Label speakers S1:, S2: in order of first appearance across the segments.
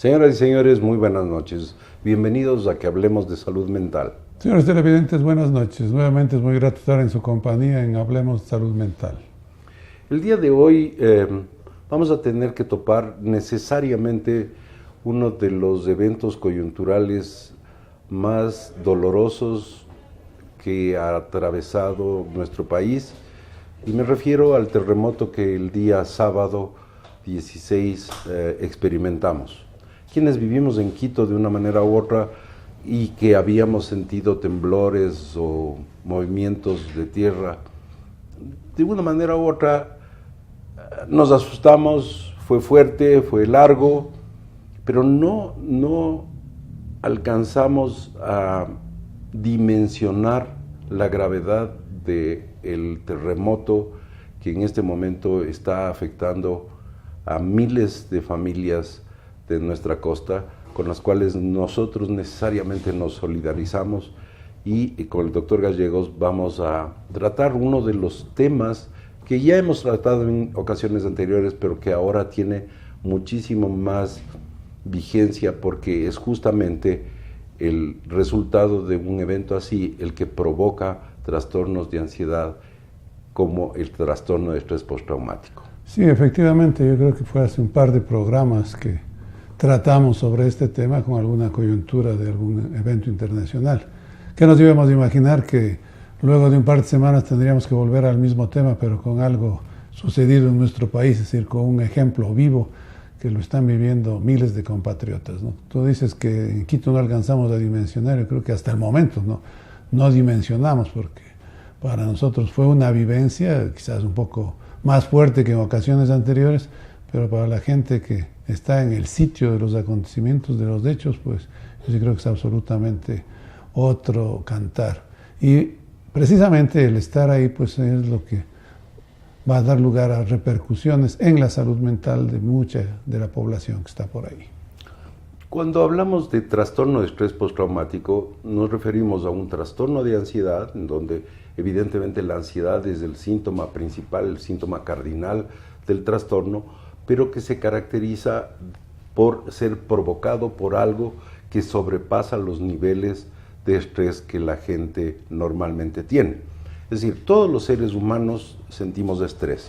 S1: Señoras y señores, muy buenas noches. Bienvenidos a que hablemos de salud mental.
S2: Señores televidentes, buenas noches. Nuevamente es muy grato estar en su compañía en Hablemos de Salud Mental.
S1: El día de hoy vamos a tener que topar necesariamente uno de los eventos coyunturales más dolorosos que ha atravesado nuestro país, y me refiero al terremoto que el día sábado 16 experimentamos. Quienes vivimos en Quito de una manera u otra y que habíamos sentido temblores o movimientos de tierra, de una manera u otra nos asustamos, fue fuerte, fue largo, pero no alcanzamos a dimensionar la gravedad del terremoto que en este momento está afectando a miles de familias de nuestra costa, con las cuales nosotros necesariamente nos solidarizamos, y con el doctor Gallegos vamos a tratar uno de los temas que ya hemos tratado en ocasiones anteriores, pero que ahora tiene muchísimo más vigencia porque es justamente el resultado de un evento así el que provoca trastornos de ansiedad como el trastorno de estrés postraumático.
S2: Sí, efectivamente, yo creo que fue hace un par de programas que tratamos sobre este tema con alguna coyuntura de algún evento internacional. ¿Qué nos íbamos a imaginar que luego de un par de semanas tendríamos que volver al mismo tema, pero con algo sucedido en nuestro país, es decir, con un ejemplo vivo que lo están viviendo miles de compatriotas, ¿no? Tú dices que en Quito no alcanzamos a dimensionar, yo creo que hasta el momento no dimensionamos, porque para nosotros fue una vivencia quizás un poco más fuerte que en ocasiones anteriores, pero para la gente que está en el sitio de los acontecimientos, de los hechos, pues yo sí creo que es absolutamente otro cantar. Y precisamente el estar ahí pues es lo que va a dar lugar a repercusiones en la salud mental de mucha de la población que está por ahí.
S1: Cuando hablamos de trastorno de estrés postraumático, nos referimos a un trastorno de ansiedad, en donde evidentemente la ansiedad es el síntoma principal, el síntoma cardinal del trastorno, pero que se caracteriza por ser provocado por algo que sobrepasa los niveles de estrés que la gente normalmente tiene. Es decir, todos los seres humanos sentimos estrés.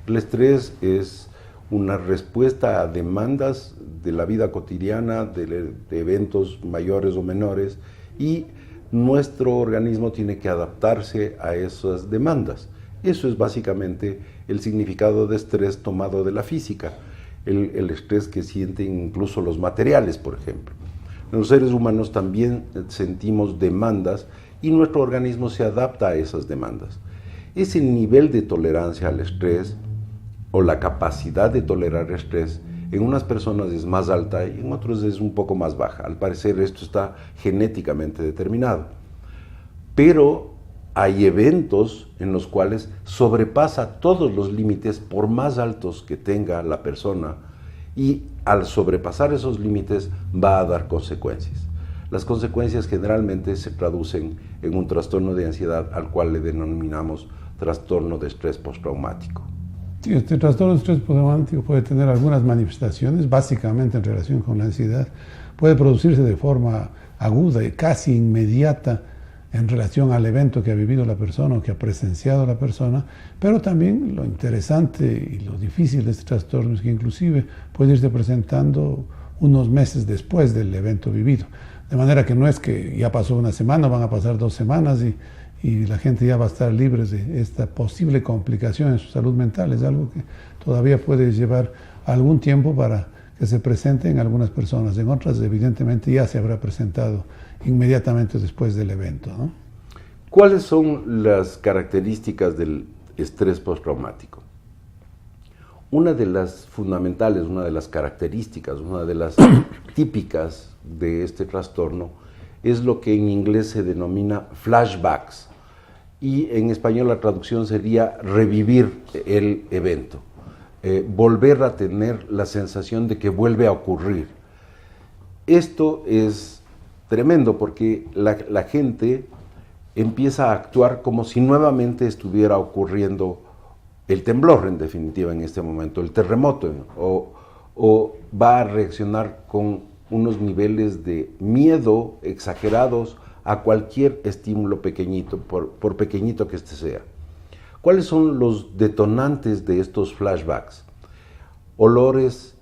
S1: El estrés es una respuesta a demandas de la vida cotidiana, de eventos mayores o menores, y nuestro organismo tiene que adaptarse a esas demandas. Eso es básicamente el significado de estrés tomado de la física, el estrés que sienten incluso los materiales, por ejemplo. Los seres humanos también sentimos demandas y nuestro organismo se adapta a esas demandas. Ese nivel de tolerancia al estrés o la capacidad de tolerar estrés en unas personas es más alta y en otros es un poco más baja. Al parecer esto está genéticamente determinado. Pero hay eventos en los cuales sobrepasa todos los límites por más altos que tenga la persona, y al sobrepasar esos límites va a dar consecuencias. Las consecuencias generalmente se traducen en un trastorno de ansiedad al cual le denominamos trastorno de estrés postraumático.
S2: Sí, este trastorno de estrés postraumático puede tener algunas manifestaciones, básicamente en relación con la ansiedad. Puede producirse de forma aguda y casi inmediata en relación al evento que ha vivido la persona o que ha presenciado la persona, pero también lo interesante y lo difícil de este trastorno es que inclusive puede irse presentando unos meses después del evento vivido. De manera que no es que ya pasó una semana, van a pasar 2 semanas y la gente ya va a estar libre de esta posible complicación en su salud mental. Es algo que todavía puede llevar algún tiempo para que se presente en algunas personas. En otras, evidentemente, ya se habrá presentado inmediatamente después del evento, ¿no?
S1: ¿Cuáles son las características del estrés postraumático? Una de las fundamentales, una de las características, una de las típicas de este trastorno es lo que en inglés se denomina flashbacks, y en español la traducción sería revivir el evento, volver a tener la sensación de que vuelve a ocurrir. Esto es tremendo porque la gente empieza a actuar como si nuevamente estuviera ocurriendo el temblor, en definitiva, en este momento, el terremoto, o va a reaccionar con unos niveles de miedo exagerados a cualquier estímulo pequeñito, por pequeñito que este sea. ¿Cuáles son los detonantes de estos flashbacks? Olores,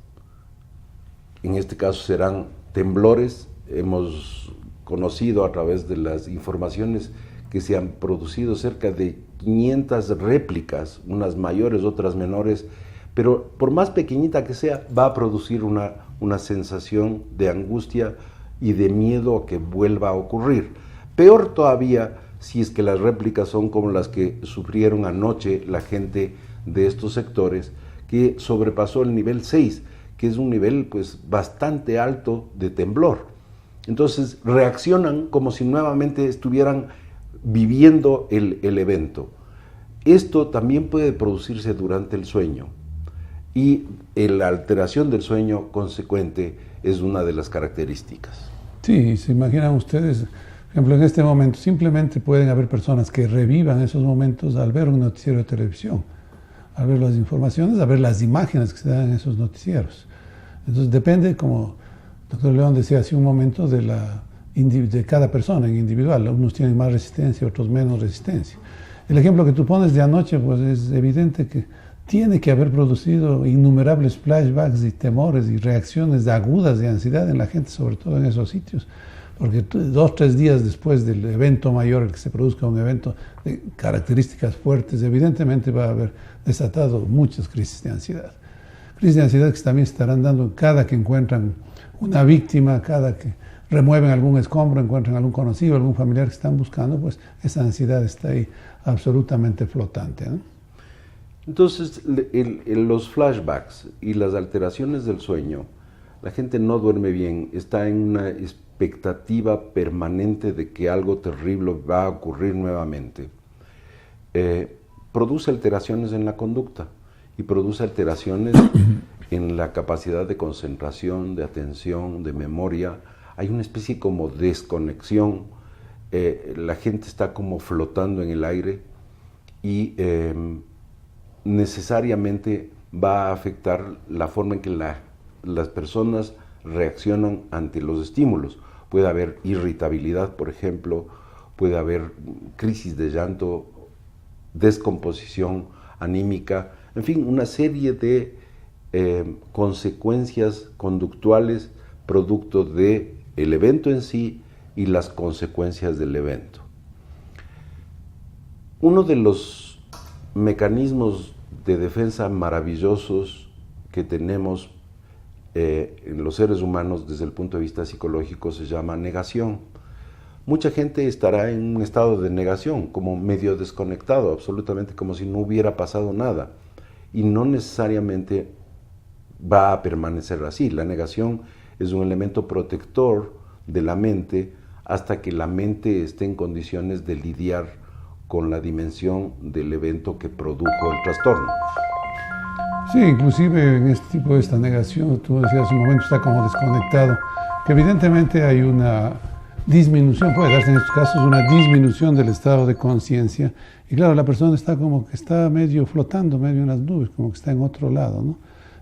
S1: en este caso serán temblores. Hemos conocido a través de las informaciones que se han producido cerca de 500 réplicas, unas mayores, otras menores, pero por más pequeñita que sea, va a producir una sensación de angustia y de miedo a que vuelva a ocurrir. Peor todavía si es que las réplicas son como las que sufrieron anoche la gente de estos sectores, que sobrepasó el nivel 6, que es un nivel pues bastante alto de temblor. Entonces reaccionan como si nuevamente estuvieran viviendo el evento. Esto también puede producirse durante el sueño, y la alteración del sueño consecuente es una de las características.
S2: Sí, se imaginan ustedes, por ejemplo, en este momento simplemente pueden haber personas que revivan esos momentos al ver un noticiero de televisión, al ver las informaciones, al ver las imágenes que se dan en esos noticieros. Entonces depende, como el doctor León decía hace un momento, de cada persona en individual. Unos tienen más resistencia, otros menos resistencia. El ejemplo que tú pones de anoche, pues es evidente que tiene que haber producido innumerables flashbacks y temores y reacciones agudas de ansiedad en la gente, sobre todo en esos sitios, porque 2 o 3 días después del evento mayor, el que se produzca un evento de características fuertes, evidentemente va a haber desatado muchas crisis de ansiedad. Crisis de ansiedad que también se estarán dando cada que encuentran una víctima, cada que remueven algún escombro, encuentran algún conocido, algún familiar que están buscando, pues esa ansiedad está ahí absolutamente flotante, ¿no?
S1: Entonces, los flashbacks y las alteraciones del sueño, la gente no duerme bien, está en una expectativa permanente de que algo terrible va a ocurrir nuevamente. Produce alteraciones en la conducta y produce alteraciones en la capacidad de concentración, de atención, de memoria. Hay una especie como desconexión, la gente está como flotando en el aire y necesariamente va a afectar la forma en que las personas reaccionan ante los estímulos. Puede haber irritabilidad, por ejemplo, puede haber crisis de llanto, descomposición anímica, en fin, una serie de consecuencias conductuales producto del evento en sí y las consecuencias del evento. Uno de los mecanismos de defensa maravillosos que tenemos en los seres humanos desde el punto de vista psicológico se llama negación. Mucha gente estará en un estado de negación, como medio desconectado, absolutamente como si no hubiera pasado nada, y no necesariamente va a permanecer así. La negación es un elemento protector de la mente hasta que la mente esté en condiciones de lidiar con la dimensión del evento que produjo el trastorno.
S2: Sí, inclusive en este tipo de esta negación, tú decías hace un momento, está como desconectado, que evidentemente hay una disminución, puede darse en estos casos una disminución del estado de conciencia, y claro, la persona está como que está medio flotando, medio en las nubes, como que está en otro lado, ¿no?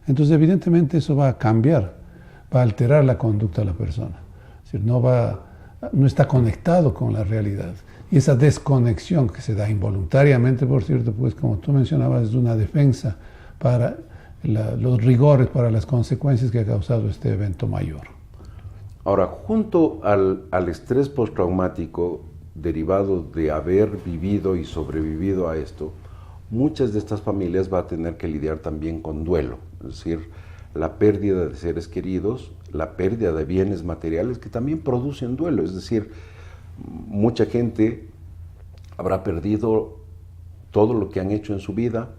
S2: Entonces evidentemente eso va a cambiar, va a alterar la conducta de la persona, es decir, no está conectado con la realidad. Y esa desconexión que se da involuntariamente, por cierto, pues como tú mencionabas, es una defensa para los rigores, para las consecuencias que ha causado este evento mayor.
S1: Ahora, junto al estrés postraumático derivado de haber vivido y sobrevivido a esto, muchas de estas familias van a tener que lidiar también con duelo, es decir, la pérdida de seres queridos, la pérdida de bienes materiales que también producen duelo, es decir, mucha gente habrá perdido todo lo que han hecho en su vida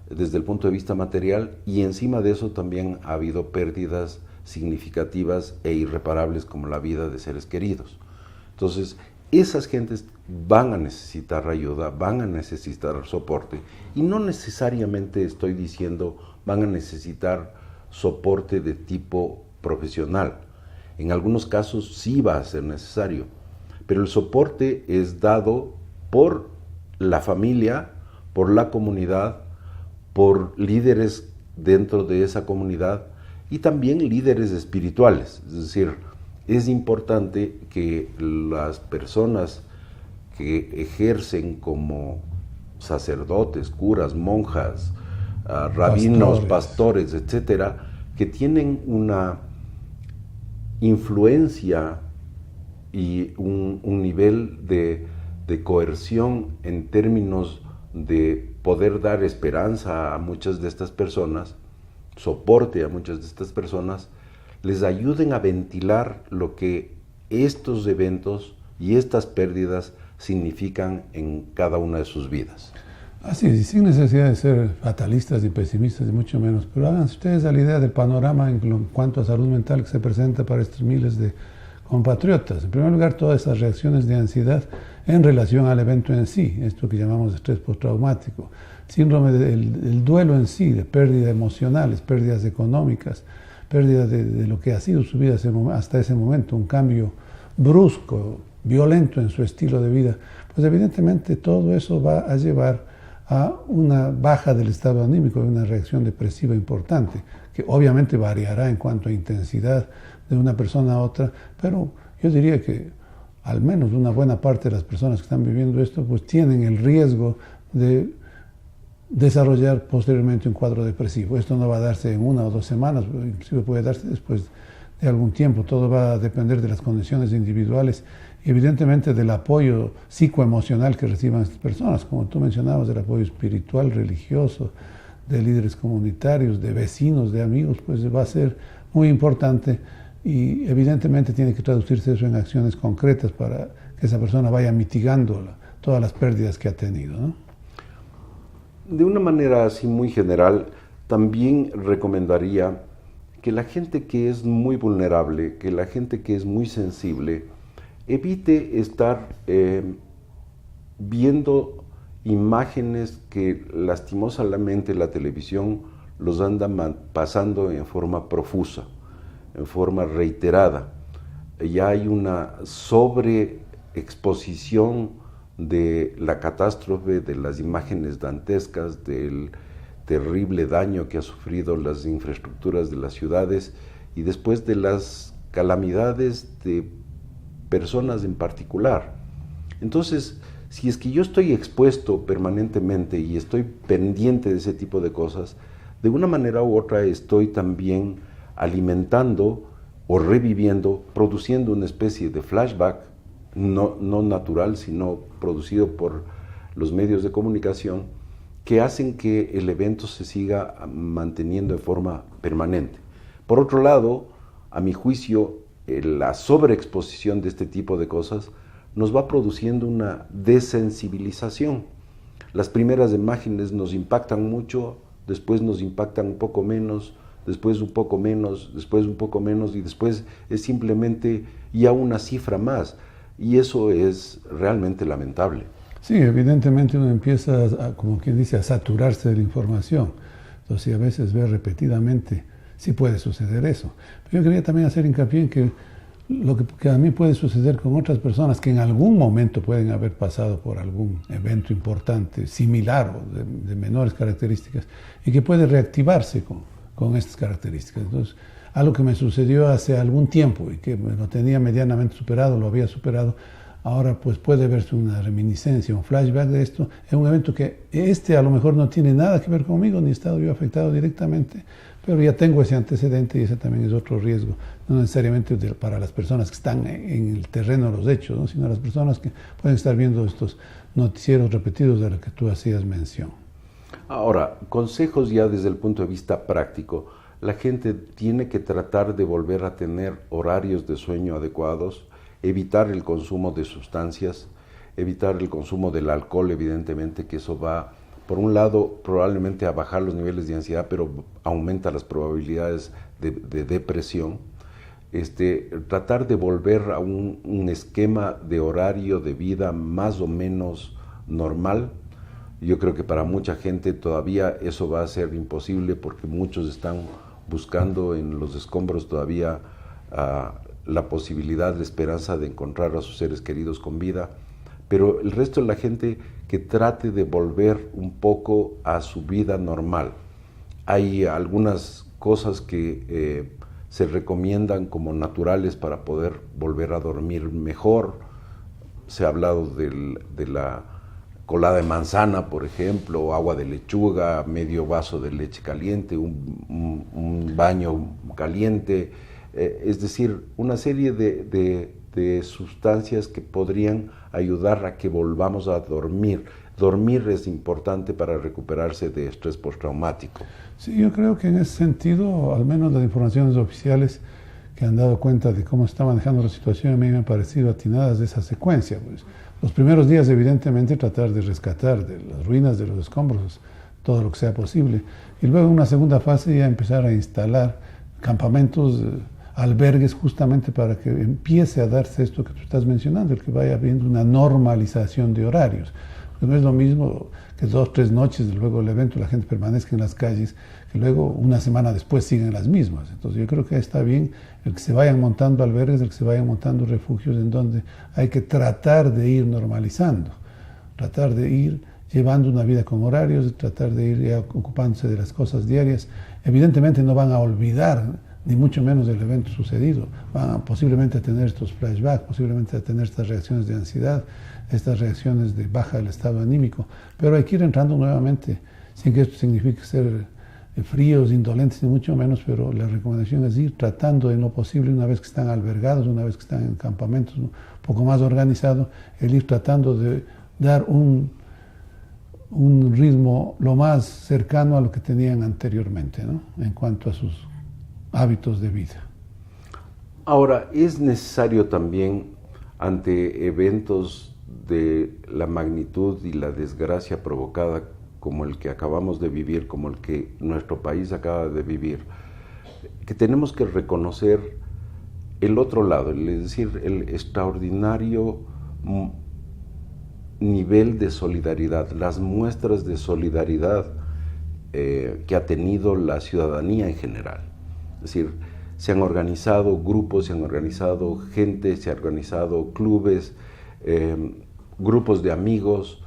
S1: desde el punto de vista material, y encima de eso también ha habido pérdidas significativas e irreparables como la vida de seres queridos. Entonces, esas gentes van a necesitar ayuda, van a necesitar soporte, y no necesariamente estoy diciendo van a necesitar soporte de tipo profesional. En algunos casos sí va a ser necesario, pero el soporte es dado por la familia, por la comunidad, por líderes dentro de esa comunidad, y también líderes espirituales. Es decir, es importante que las personas que ejercen como sacerdotes, curas, monjas, rabinos, pastores, etcétera, que tienen una influencia y un nivel de coerción en términos de poder dar esperanza a muchas de estas personas, soporte a muchas de estas personas, les ayuden a ventilar lo que estos eventos y estas pérdidas significan en cada una de sus vidas.
S2: Así es, y sin necesidad de ser fatalistas y pesimistas, y mucho menos, pero háganse ustedes a la idea del panorama en cuanto a salud mental que se presenta para estos miles de compatriotas. En primer lugar, todas esas reacciones de ansiedad en relación al evento en sí, esto que llamamos estrés postraumático, síndrome del duelo en sí, de pérdidas emocionales, pérdidas económicas, pérdidas de lo que ha sido su vida hasta ese momento, un cambio brusco, violento en su estilo de vida, pues evidentemente todo eso va a llevar a una baja del estado anímico, una reacción depresiva importante, que obviamente variará en cuanto a intensidad de una persona a otra, pero yo diría que al menos una buena parte de las personas que están viviendo esto, pues tienen el riesgo de desarrollar posteriormente un cuadro depresivo. Esto no va a darse en 1 o 2 semanas, inclusive puede darse después de algún tiempo. Todo va a depender de las condiciones individuales y evidentemente del apoyo psicoemocional que reciban estas personas, como tú mencionabas, del apoyo espiritual, religioso, de líderes comunitarios, de vecinos, de amigos, pues va a ser muy importante y evidentemente tiene que traducirse eso en acciones concretas para que esa persona vaya mitigando todas las pérdidas que ha tenido, ¿no?
S1: De una manera así muy general, también recomendaría que la gente que es muy vulnerable, que la gente que es muy sensible, evite estar viendo imágenes que lastimosamente la televisión los anda pasando en forma profusa, en forma reiterada. Ya hay una sobreexposición de la catástrofe, de las imágenes dantescas, del terrible daño que ha sufrido las infraestructuras de las ciudades y después de las calamidades de personas en particular. Entonces, si es que yo estoy expuesto permanentemente y estoy pendiente de ese tipo de cosas, de una manera u otra estoy también alimentando o reviviendo, produciendo una especie de flashback, no natural, sino producido por los medios de comunicación, que hacen que el evento se siga manteniendo de forma permanente. Por otro lado, a mi juicio, la sobreexposición de este tipo de cosas nos va produciendo una desensibilización. Las primeras imágenes nos impactan mucho, después nos impactan un poco menos, después un poco menos, después un poco menos y después es simplemente ya una cifra más. Y eso es realmente lamentable.
S2: Sí, evidentemente uno empieza, como quien dice, a saturarse de la información. Entonces, si a veces ve repetidamente, sí puede suceder eso. Pero yo quería también hacer hincapié en que lo que a mí puede suceder con otras personas que en algún momento pueden haber pasado por algún evento importante, similar o de menores características, y que puede reactivarse con estas características. Entonces, algo que me sucedió hace algún tiempo y que me lo tenía medianamente superado, lo había superado, ahora pues puede verse una reminiscencia, un flashback de esto, es un evento que a lo mejor no tiene nada que ver conmigo, ni he estado yo afectado directamente, pero ya tengo ese antecedente y ese también es otro riesgo, no necesariamente para las personas que están en el terreno de los hechos, ¿no? Sino las personas que pueden estar viendo estos noticieros repetidos de los que tú hacías mención.
S1: Ahora, consejos ya desde el punto de vista práctico. La gente tiene que tratar de volver a tener horarios de sueño adecuados, evitar el consumo de sustancias, evitar el consumo del alcohol, evidentemente, que eso va, por un lado, probablemente a bajar los niveles de ansiedad, pero aumenta las probabilidades de depresión. Tratar de volver a un esquema de horario de vida más o menos normal. Yo creo que para mucha gente todavía eso va a ser imposible porque muchos están buscando en los escombros todavía la posibilidad, la esperanza de encontrar a sus seres queridos con vida, pero el resto de la gente que trate de volver un poco a su vida normal. Hay algunas cosas que se recomiendan como naturales para poder volver a dormir mejor. Se ha hablado de la colada de manzana, por ejemplo, agua de lechuga, medio vaso de leche caliente, un baño caliente, es decir, una serie de sustancias que podrían ayudar a que volvamos a dormir. Dormir es importante para recuperarse de estrés postraumático.
S2: Sí, yo creo que en ese sentido, al menos las informaciones oficiales que han dado cuenta de cómo está manejando la situación, a mí me han parecido atinadas de esa secuencia. Pues, los primeros días, evidentemente, tratar de rescatar de las ruinas, de los escombros, todo lo que sea posible. Y luego, en una segunda fase, ya empezar a instalar campamentos, albergues, justamente para que empiece a darse esto que tú estás mencionando, el que vaya habiendo una normalización de horarios. No es lo mismo que 2 o 3 noches, luego el evento, la gente permanezca en las calles, que luego una semana después siguen las mismas. Entonces yo creo que está bien el que se vayan montando albergues, el que se vayan montando refugios en donde hay que tratar de ir normalizando, tratar de ir llevando una vida con horarios, tratar de ir ya ocupándose de las cosas diarias. Evidentemente no van a olvidar ni mucho menos del evento sucedido, van posiblemente a tener estos flashbacks, posiblemente a tener estas reacciones de ansiedad, estas reacciones de baja del estado anímico, pero hay que ir entrando nuevamente, sin que esto signifique ser fríos, indolentes, ni mucho menos, pero la recomendación es ir tratando en lo posible, una vez que están albergados, una vez que están en campamentos un poco más organizados, el ir tratando de dar un ritmo lo más cercano a lo que tenían anteriormente, ¿no?, en cuanto a sus hábitos de vida.
S1: Ahora, es necesario también, ante eventos de la magnitud y la desgracia provocada como el que acabamos de vivir, como el que nuestro país acaba de vivir, que tenemos que reconocer el otro lado, es decir, el extraordinario nivel de solidaridad, las muestras de solidaridad que ha tenido la ciudadanía en general. Es decir, se han organizado grupos, se han organizado gente, se han organizado clubes, grupos de amigos,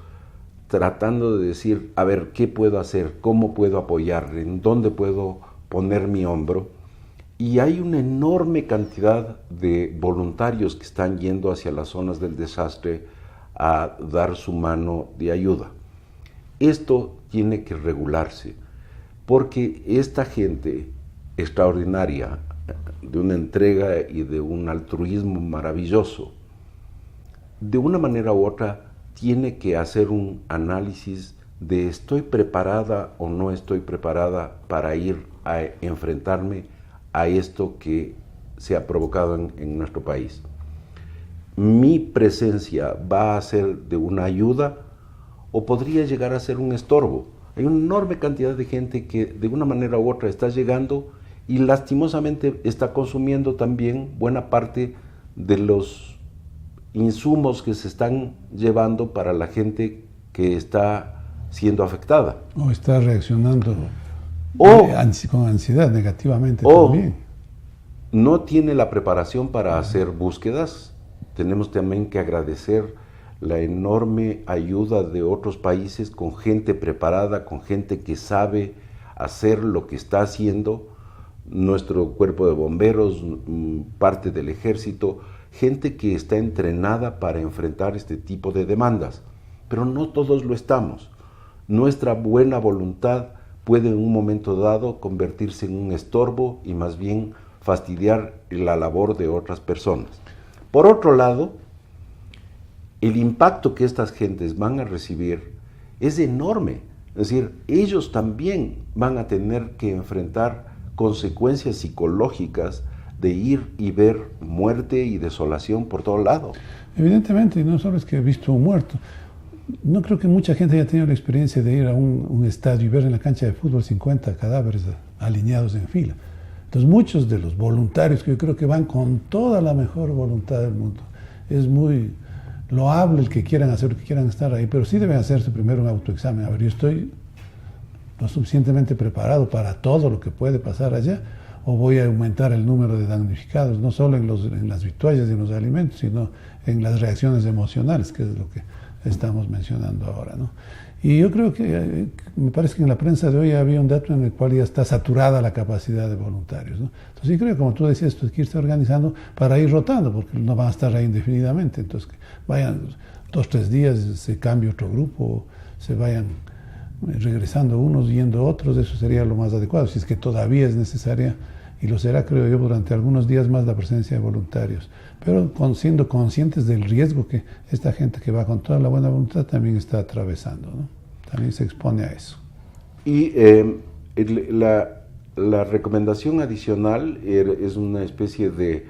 S1: tratando de decir, a ver, ¿qué puedo hacer? ¿Cómo puedo apoyar? ¿En dónde puedo poner mi hombro? Y hay una enorme cantidad de voluntarios que están yendo hacia las zonas del desastre a dar su mano de ayuda. Esto tiene que regularse, porque esta gente extraordinaria, de una entrega y de un altruismo maravilloso, de una manera u otra tiene que hacer un análisis de ¿estoy preparada o no estoy preparada para ir a enfrentarme a esto que se ha provocado en nuestro país? ¿Mi presencia va a ser de una ayuda o podría llegar a ser un estorbo? Hay una enorme cantidad de gente que de una manera u otra está llegando y lastimosamente está consumiendo también buena parte de los insumos que se están llevando para la gente que está siendo afectada.
S2: O está reaccionando con ansiedad negativamente también.
S1: No tiene la preparación para hacer búsquedas. Tenemos también que agradecer la enorme ayuda de otros países con gente preparada, con gente que sabe hacer lo que está haciendo. Nuestro cuerpo de bomberos, parte del ejército, gente que está entrenada para enfrentar este tipo de demandas, pero no todos lo estamos. Nuestra buena voluntad puede en un momento dado convertirse en un estorbo y más bien fastidiar la labor de otras personas. Por otro lado, el impacto que estas gentes van a recibir es enorme. Es decir, ellos también van a tener que enfrentar consecuencias psicológicas de ir y ver muerte y desolación por todo lado.
S2: Evidentemente, y no solo es que he visto un muerto. No creo que mucha gente haya tenido la experiencia de ir a un estadio y ver en la cancha de fútbol 50 cadáveres alineados en fila. Entonces, muchos de los voluntarios, que yo creo que van con toda la mejor voluntad del mundo, es muy loable el que quieran hacer, el que quieran estar ahí, pero sí deben hacerse primero un autoexamen. A ver, yo estoy lo suficientemente preparado para todo lo que puede pasar allá, o voy a aumentar el número de damnificados, no solo en las vituallas y en los alimentos, sino en las reacciones emocionales, que es lo que estamos mencionando ahora, ¿no? Y yo creo que, me parece que en la prensa de hoy había un dato en el cual ya está saturada la capacidad de voluntarios, ¿no? Entonces yo creo que, como tú decías, esto hay que irse organizando para ir rotando, porque no van a estar ahí indefinidamente. Entonces que vayan 2 o 3 días, se cambie otro grupo, se vayan regresando unos, yendo otros, eso sería lo más adecuado, si es que todavía es necesaria, y lo será, creo yo, durante algunos días más, la presencia de voluntarios, pero siendo conscientes del riesgo que esta gente que va con toda la buena voluntad también está atravesando, ¿no? También se expone a eso.
S1: Y la recomendación adicional es una especie de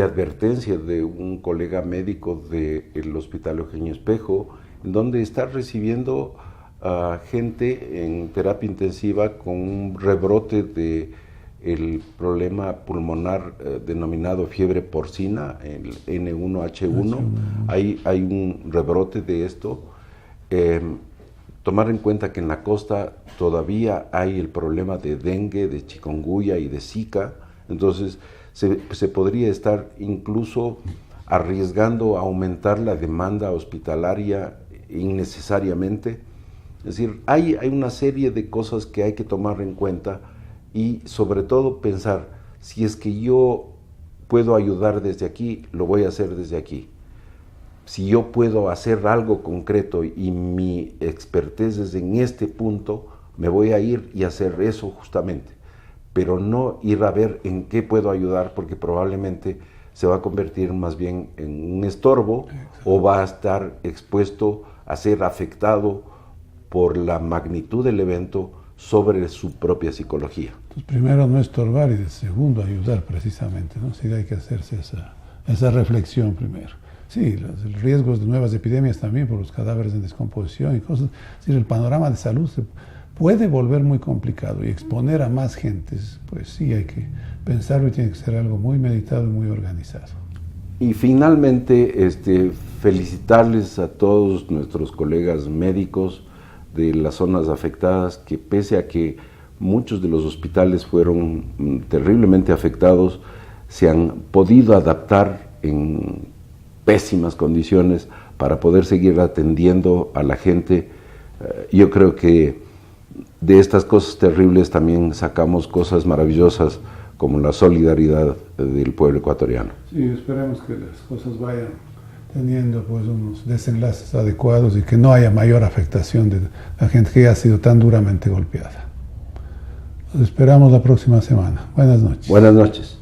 S1: advertencia de un colega médico del Hospital Eugenio Espejo, en donde está recibiendo a gente en terapia intensiva con un rebrote del problema pulmonar denominado fiebre porcina, el N1H1. Hay un rebrote de esto. Tomar en cuenta que en la costa todavía hay el problema de dengue, de chikungunya y de zika, entonces se podría estar incluso arriesgando a aumentar la demanda hospitalaria innecesariamente. Es decir, hay una serie de cosas que hay que tomar en cuenta y sobre todo pensar, si es que yo puedo ayudar desde aquí, lo voy a hacer desde aquí. Si yo puedo hacer algo concreto y mi expertise es en este punto, me voy a ir y hacer eso justamente, pero no ir a ver en qué puedo ayudar, porque probablemente se va a convertir más bien en un estorbo. Exacto. O va a estar expuesto a ser afectado por la magnitud del evento sobre su propia psicología.
S2: Entonces, primero no estorbar y de segundo ayudar precisamente, ¿no? Sí, hay que hacerse esa reflexión primero. Sí, los riesgos de nuevas epidemias también por los cadáveres en descomposición y cosas. Es decir, el panorama de salud se puede volver muy complicado y exponer a más gentes, pues sí, hay que pensarlo y tiene que ser algo muy meditado y muy organizado.
S1: Y finalmente, felicitarles a todos nuestros colegas médicos de las zonas afectadas, que pese a que muchos de los hospitales fueron terriblemente afectados, se han podido adaptar en pésimas condiciones para poder seguir atendiendo a la gente. Yo creo que de estas cosas terribles también sacamos cosas maravillosas como la solidaridad del pueblo ecuatoriano.
S2: Sí, esperemos que las cosas vayan teniendo pues unos desenlaces adecuados y que no haya mayor afectación de la gente que ya ha sido tan duramente golpeada. Nos esperamos la próxima semana. Buenas noches.
S1: Buenas noches.